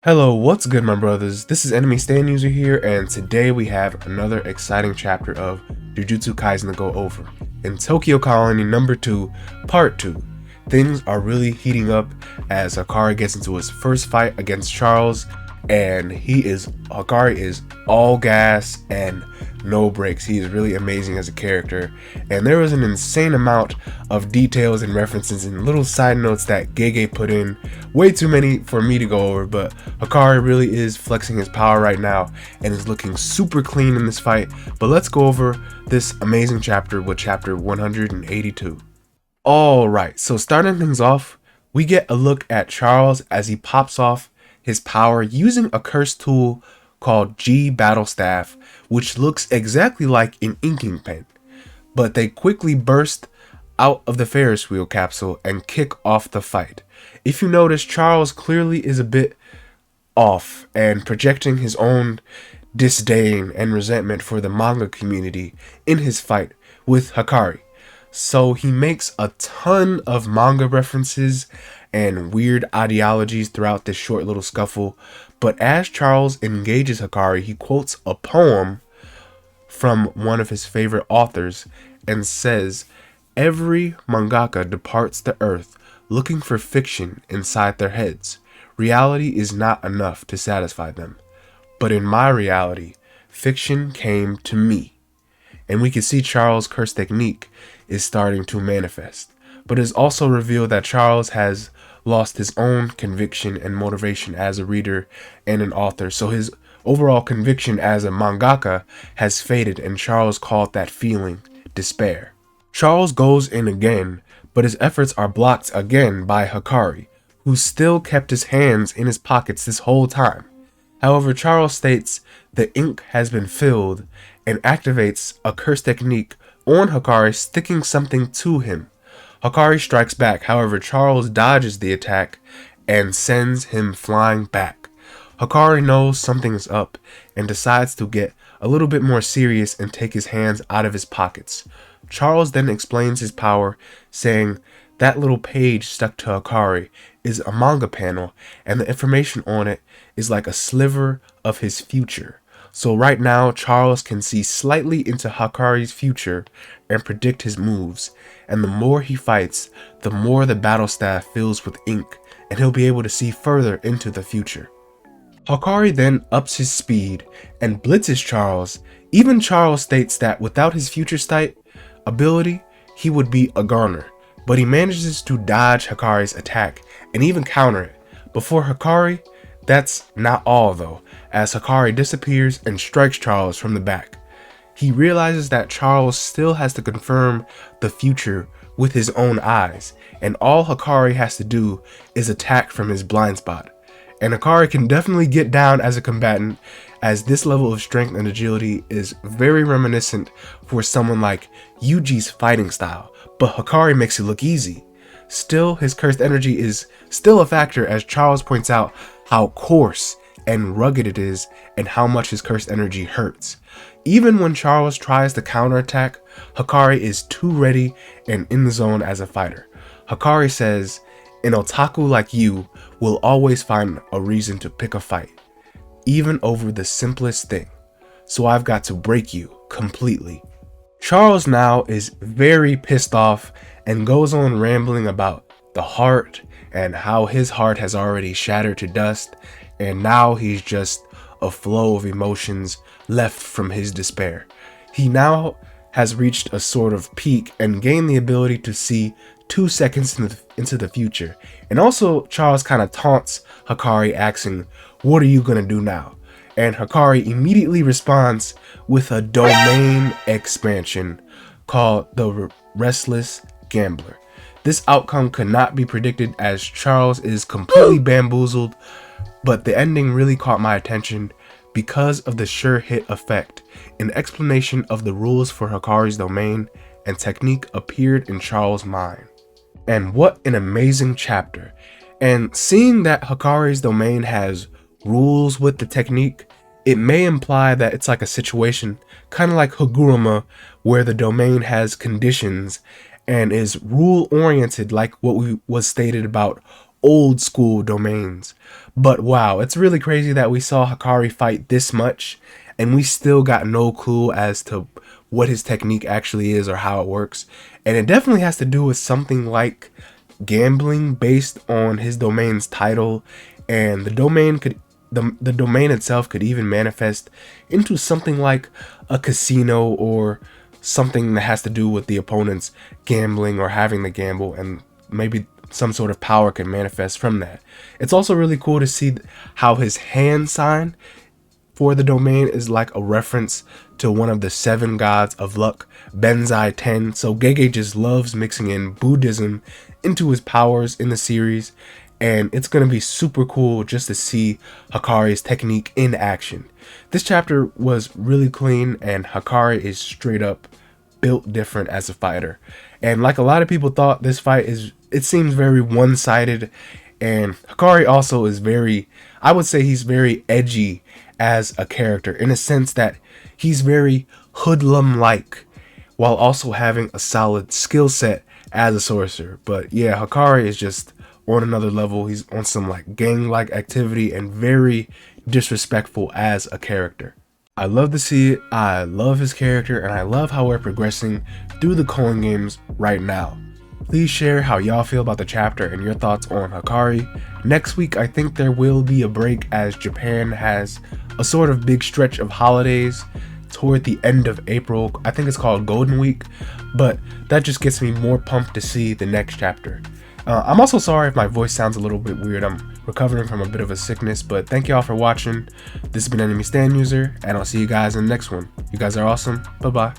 Hello, what's good my brothers? This is Enemy Stand User here, and today we have another exciting chapter of Jujutsu Kaisen to go over. In Tokyo Colony number 2, part 2, things are really heating up as HAKARI gets into his first fight against Charles, and HAKARI is all gas and no brakes. He is really amazing as a character, and there was an insane amount of details and references and little side notes that Gege put in. Way too many for me to go over, but HAKARI really is flexing his power right now and is looking super clean in this fight. But let's go over this amazing chapter with chapter 182. Alright, so starting things off, we get a look at Charles as he pops off his power using a cursed tool called G Battle Staff, which looks exactly like an inking pen. But they quickly burst out of the Ferris wheel capsule and kick off the fight. If you notice, Charles clearly is a bit off and projecting his own disdain and resentment for the manga community in his fight with HAKARI. So he makes a ton of manga references and weird ideologies throughout this short little scuffle. But as Charles engages HAKARI, he quotes a poem from one of his favorite authors and says, "Every mangaka departs the earth looking for fiction inside their heads. Reality is not enough to satisfy them. But in my reality, fiction came to me." And we can see Charles' curse technique is starting to manifest. But it's also revealed that Charles has lost his own conviction and motivation as a reader and an author. So his overall conviction as a mangaka has faded, and Charles called that feeling despair. Charles goes in again, but his efforts are blocked again by HAKARI, who still kept his hands in his pockets this whole time. However, Charles states the ink has been filled and activates a curse technique on HAKARI, sticking something to him. HAKARI strikes back, however Charles dodges the attack and sends him flying back. HAKARI knows something is up and decides to get a little bit more serious and take his hands out of his pockets. Charles then explains his power, saying that little page stuck to HAKARI is a manga panel and the information on it is like a sliver of his future. So right now, Charles can see slightly into HAKARI's future and predict his moves, and the more he fights, the more the battle staff fills with ink, and he'll be able to see further into the future. HAKARI then ups his speed and blitzes Charles. Even Charles states that without his future sight ability, he would be a goner, but he manages to dodge HAKARI's attack and even counter it. Before HAKARI, that's not all though, as HAKARI disappears and strikes Charles from the back. He realizes that Charles still has to confirm the future with his own eyes, and all HAKARI has to do is attack from his blind spot. And HAKARI can definitely get down as a combatant, as this level of strength and agility is very reminiscent for someone like Yuji's fighting style, but HAKARI makes it look easy. Still, his cursed energy is still a factor, as Charles points out how coarse and rugged it is and how much his cursed energy hurts. Even when Charles tries to counterattack, HAKARI is too ready and in the zone as a fighter. HAKARI says, "An otaku like you will always find a reason to pick a fight, even over the simplest thing. So I've got to break you completely." Charles now is very pissed off and goes on rambling about the heart and how his heart has already shattered to dust, and now he's just a flow of emotions left from his despair. He now has reached a sort of peak and gained the ability to see 2 seconds into the future. And also, Charles kind of taunts HAKARI, asking, "What are you gonna do now?" And HAKARI immediately responds with a domain expansion called the Restless Gambler. This outcome could not be predicted, as Charles is completely bamboozled, but the ending really caught my attention because of the sure hit effect. An explanation of the rules for HAKARI's domain and technique appeared in Charles' mind. And what an amazing chapter. And seeing that HAKARI's domain has rules with the technique, it may imply that it's like a situation kind of like Haguruma, where the domain has conditions and is rule oriented, like what was stated about old school domains. But wow, it's really crazy that we saw Hakari fight this much and we still got no clue as to what his technique actually is or how it works. And it definitely has to do with something like gambling based on his domain's title, and the domain could the domain itself could even manifest into something like a casino or something that has to do with the opponent's gambling or having to gamble, and maybe some sort of power can manifest from that. It's also really cool to see how his hand sign for the domain is like a reference to one of the 7 gods of luck, Benzai 10. So Gege just loves mixing in Buddhism into his powers in the series, and it's going to be super cool just to see Hakari's technique in action. This chapter was really clean, and Hakari is straight up built different as a fighter. And like a lot of people thought, this fight it seems very one-sided, and Hakari also is very, I would say he's very edgy as a character, in a sense that he's very hoodlum-like while also having a solid skill set as a sorcerer. But yeah, Hakari is just on another level. He's on some like gang-like activity and very disrespectful as a character. I love to see it. I love his character, and I love how we're progressing through the Coin games right now. Please share how y'all feel about the chapter and your thoughts on Hakari. Next week, I think there will be a break as Japan has a sort of big stretch of holidays toward the end of April. I think it's called Golden Week, but that just gets me more pumped to see the next chapter. I'm also sorry if my voice sounds a little bit weird. I'm recovering from a bit of a sickness, but thank y'all for watching. This has been Enemy Stand User, and I'll see you guys in the next one. You guys are awesome. Bye-bye.